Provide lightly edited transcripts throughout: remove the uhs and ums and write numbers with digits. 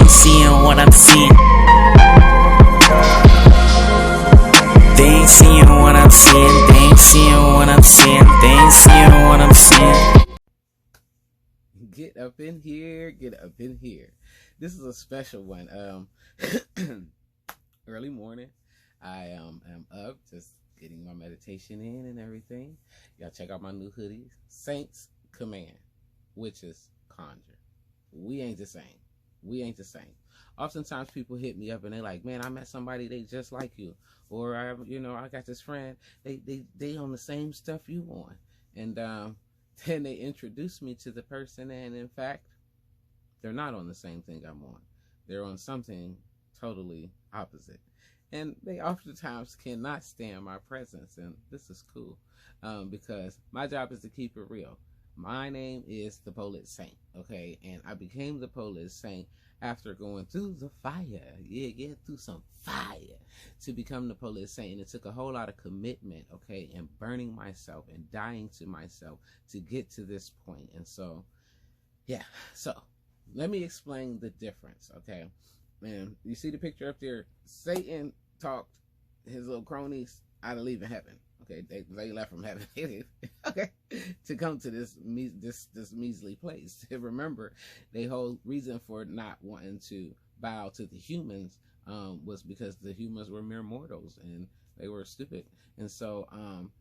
ain't seeing what I'm seeing. They ain't seeing what I'm seeing. They ain't seeing what I'm seeing. They ain't seeing what I'm seeing. Get up in here, get up in here. This is a special one. Early morning. I am up, just getting my meditation in and everything. Y'all check out my new hoodies. Saints Command, Witches Conjure. We ain't the same. We ain't the same. Oftentimes people hit me up and they're like, man, I met somebody, they just like you. Or I got this friend, they on the same stuff you on. And then they introduce me to the person, and in fact, they're not on the same thing I'm on. They're on something totally opposite. And they oftentimes cannot stand my presence, and this is cool because my job is to keep it real. My name is the Polish Saint, okay? And I became the Polish Saint after going through the fire. Yeah, through some fire to become the Polish Saint. And it took a whole lot of commitment, okay, and burning myself and dying to myself to get to this point. And so, yeah, so let me explain the difference, okay? And you see the picture up there? Satan talked his little cronies out of leaving heaven. Okay, they left from heaven, okay, to come to this measly place. Remember, their whole reason for not wanting to bow to the humans was because the humans were mere mortals and they were stupid. And so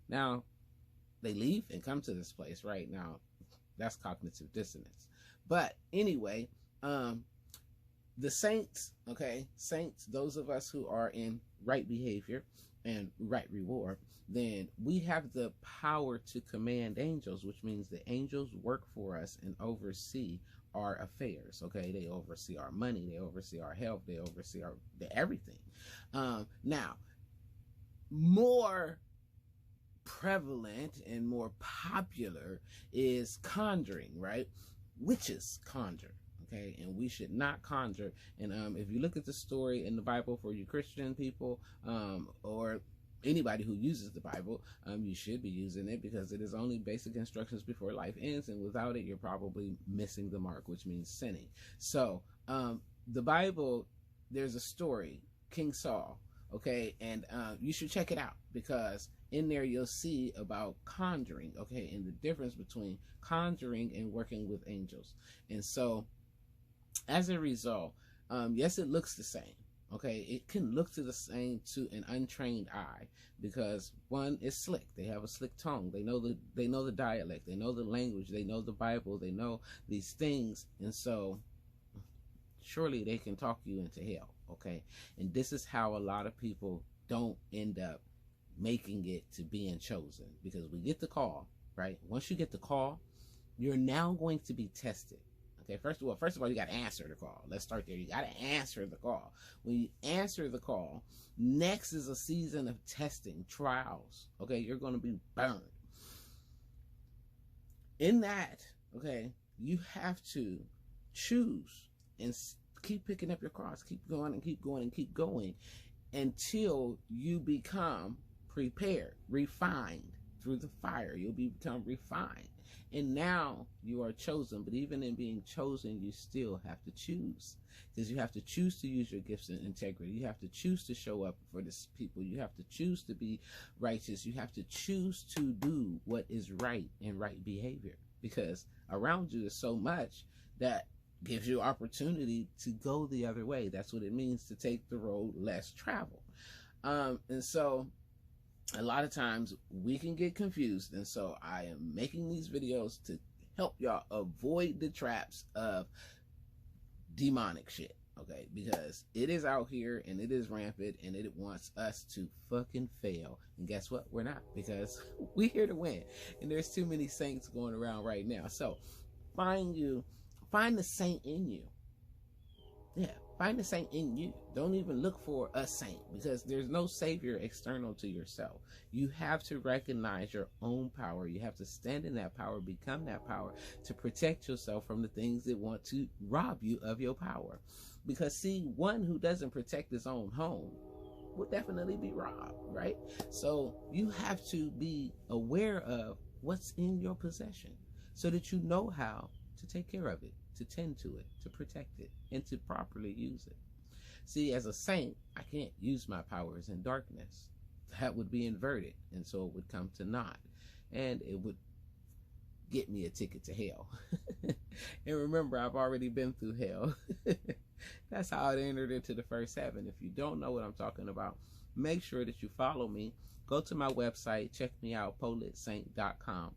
now they leave and come to this place. Right now, that's cognitive dissonance. But anyway, the saints, okay, saints, those of us who are in right behavior and right reward, then we have the power to command angels, which means the angels work for us and oversee our affairs, okay? They oversee our money, they oversee our health, they oversee everything. Now, more prevalent and more popular is conjuring, right? Witches conjure. Okay, and we should not conjure. And if you look at the story in the Bible for you Christian people, or anybody who uses the Bible, you should be using it because it is only basic instructions before life ends, and without it, you're probably missing the mark, which means sinning. So the Bible, there's a story, King Saul, okay, and you should check it out because in there you'll see about conjuring, okay, and the difference between conjuring and working with angels. And so as a result, yes, it looks the same. Okay, it can look the same to an untrained eye because one is slick. They have a slick tongue. They know the dialect. They know the language. They know the Bible. They know these things, and so surely they can talk you into hell. Okay, and this is how a lot of people don't end up making it to being chosen because we get the call, right? Once you get the call, you're now going to be tested. Okay, first of all, you got to answer the call. Let's start there. You got to answer the call. When you answer the call, next is a season of testing, trials. Okay, you're going to be burned. In that, okay, you have to choose and keep picking up your cross. Keep going and keep going and keep going until you become prepared, refined through the fire. You'll become refined. And now you are chosen, but even in being chosen, you still have to choose because you have to choose to use your gifts and integrity. You have to choose to show up for this people. You have to choose to be righteous. You have to choose to do what is right and right behavior because around you is so much that gives you opportunity to go the other way. That's what it means to take the road less traveled. And so a lot of times we can get confused, and so I am making these videos to help y'all avoid the traps of demonic shit, okay? Because it is out here and it is rampant and it wants us to fucking fail. And guess what? We're not, because we're here to win. And there's too many saints going around right now. So find the saint in you. Yeah, find the saint in you. Don't even look for a saint because there's no savior external to yourself. You have to recognize your own power. You have to stand in that power, become that power to protect yourself from the things that want to rob you of your power. Because see, one who doesn't protect his own home will definitely be robbed, right? So you have to be aware of what's in your possession so that you know how to take care of it. to tend to it, to protect it, and to properly use it. See, as a saint, I can't use my powers in darkness. That would be inverted, and so it would come to naught, and it would get me a ticket to hell. And remember, I've already been through hell. That's how I entered into the first heaven. If you don't know what I'm talking about, make sure that you follow me. Go to my website, check me out, politsaint.com,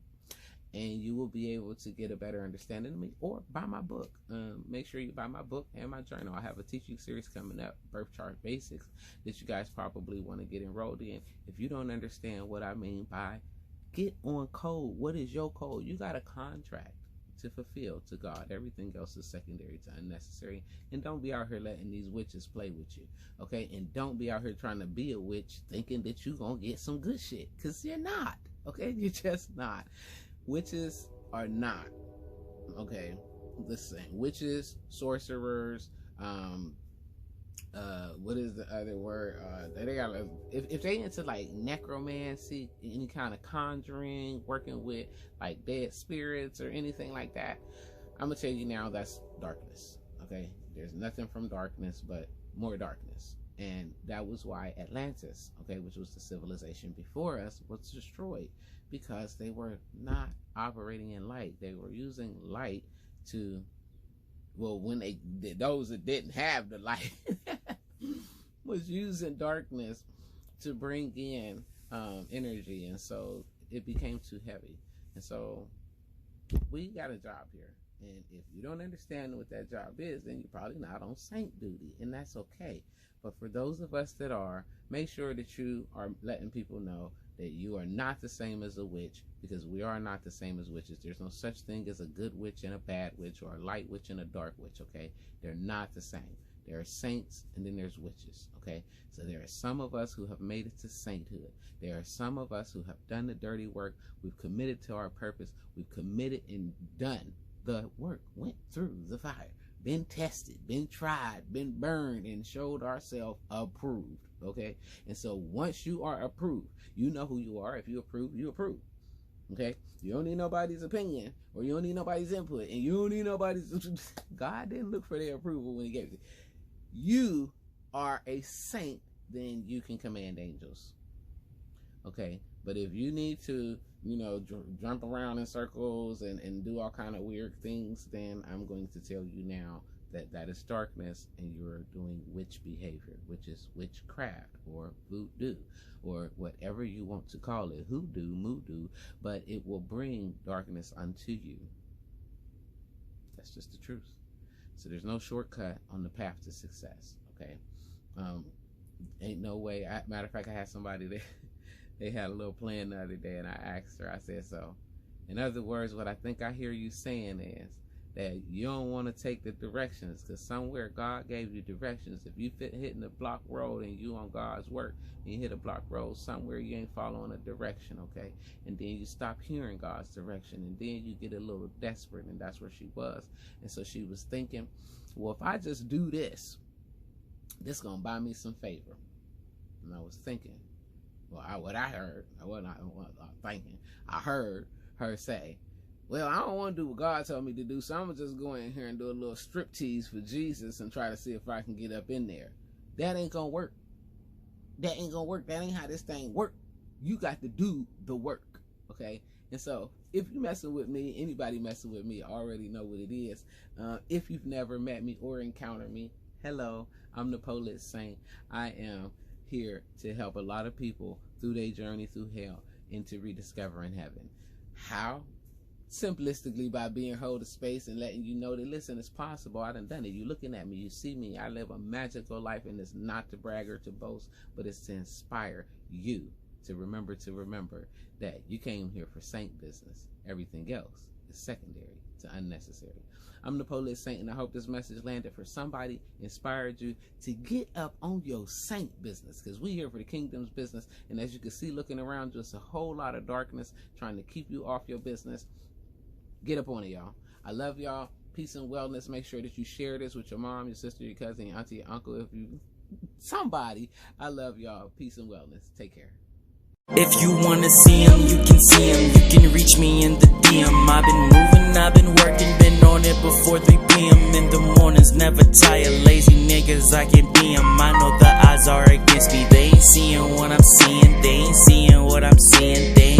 and you will be able to get a better understanding of me, or buy my book. Make sure you buy my book and my journal. I have a teaching series coming up, Birth Chart Basics, that you guys probably want to get enrolled in. If you don't understand what I mean by get on code, what is your code? You got a contract to fulfill to God. Everything else is secondary to unnecessary. And don't be out here letting these witches play with you, okay? And don't be out here trying to be a witch thinking that you're gonna get some good shit, because you're not, okay? You're just not. Witches are not, okay? Listen, witches, sorcerers, what is the other word? They got, if they into like necromancy, any kind of conjuring, working with like dead spirits or anything like that, I'm gonna tell you now, that's darkness. Okay, there's nothing from darkness but more darkness. And that was why Atlantis, okay, which was the civilization before us, was destroyed, because they were not operating in light. They were using light to, well, when those that didn't have the light was using darkness to bring in energy, and so it became too heavy. And so we got a job here, and if you don't understand what that job is, then you're probably not on saint duty, and that's okay. But for those of us that are, make sure that you are letting people know that you are not the same as a witch, because we are not the same as witches. There's no such thing as a good witch and a bad witch, or a light witch and a dark witch, okay? They're not the same. There are saints, and then there's witches, okay? So there are some of us who have made it to sainthood. There are some of us who have done the dirty work. We've committed to our purpose. We've committed and done the work, went through the fire, been tested, been tried, been burned, and showed ourselves approved, okay? And so once you are approved, you know who you are. If you approve, you approve, okay? You don't need nobody's opinion, or you don't need nobody's input, and you don't need nobody's... God didn't look for their approval when he gave it. You are a saint, then you can command angels, okay? But if you need to, you know, jump around in circles and do all kind of weird things, then I'm going to tell you now that that is darkness, and you're doing witch behavior, which is witchcraft or voodoo, or whatever you want to call it, hoodoo, moodoo, but it will bring darkness unto you. That's just the truth. So there's no shortcut on the path to success, okay? Ain't no way. Matter of fact, I had somebody that they had a little plan the other day, and I asked her, I said, so in other words, what I think I hear you saying is that you don't want to take the directions, because somewhere God gave you directions. If you hitting the block road and you on God's work, and you hit a block road somewhere, you ain't following a direction, okay? And then you stop hearing God's direction, and then you get a little desperate, and that's where she was. And so she was thinking, well, if I just do this gonna buy me some favor. And I was thinking, well, what I heard, I wasn't thinking, I heard her say, well, I don't want to do what God told me to do, so I'm going to just go in here and do a little strip tease for Jesus and try to see if I can get up in there. That ain't going to work. That ain't going to work. That ain't how this thing work. You got to do the work, okay? And so if you messing with me, anybody messing with me already know what it is. If you've never met me or encountered me, hello, I'm the Polite Saint. I am here to help a lot of people through their journey through hell into rediscovering heaven. How? Simplistically, by being hold of space and letting you know that, listen, it's possible. I done it. You looking at me, you see me. I live a magical life, and it's not to brag or to boast, but it's to inspire you to remember that you came here for saint business. Everything else is secondary to unnecessary. I'm the Polite Saint, and I hope this message landed for somebody, inspired you to get up on your saint business, because we here for the kingdom's business. And as you can see, looking around you, it's a whole lot of darkness trying to keep you off your business. Get up on it, y'all. I love y'all. Peace and wellness. Make sure that you share this with your mom, your sister, your cousin, your auntie, your uncle. If you somebody, I love y'all. Peace and wellness. Take care. If you wanna see him, you can see him. You can reach me in the DM. I've been moving, I've been working, been on it before 3 p.m. in the mornings. Never tired, lazy niggas, I can be 'em. I know the odds are against me. They ain't seeing what I'm seeing. They ain't seeing what I'm seeing. They ain't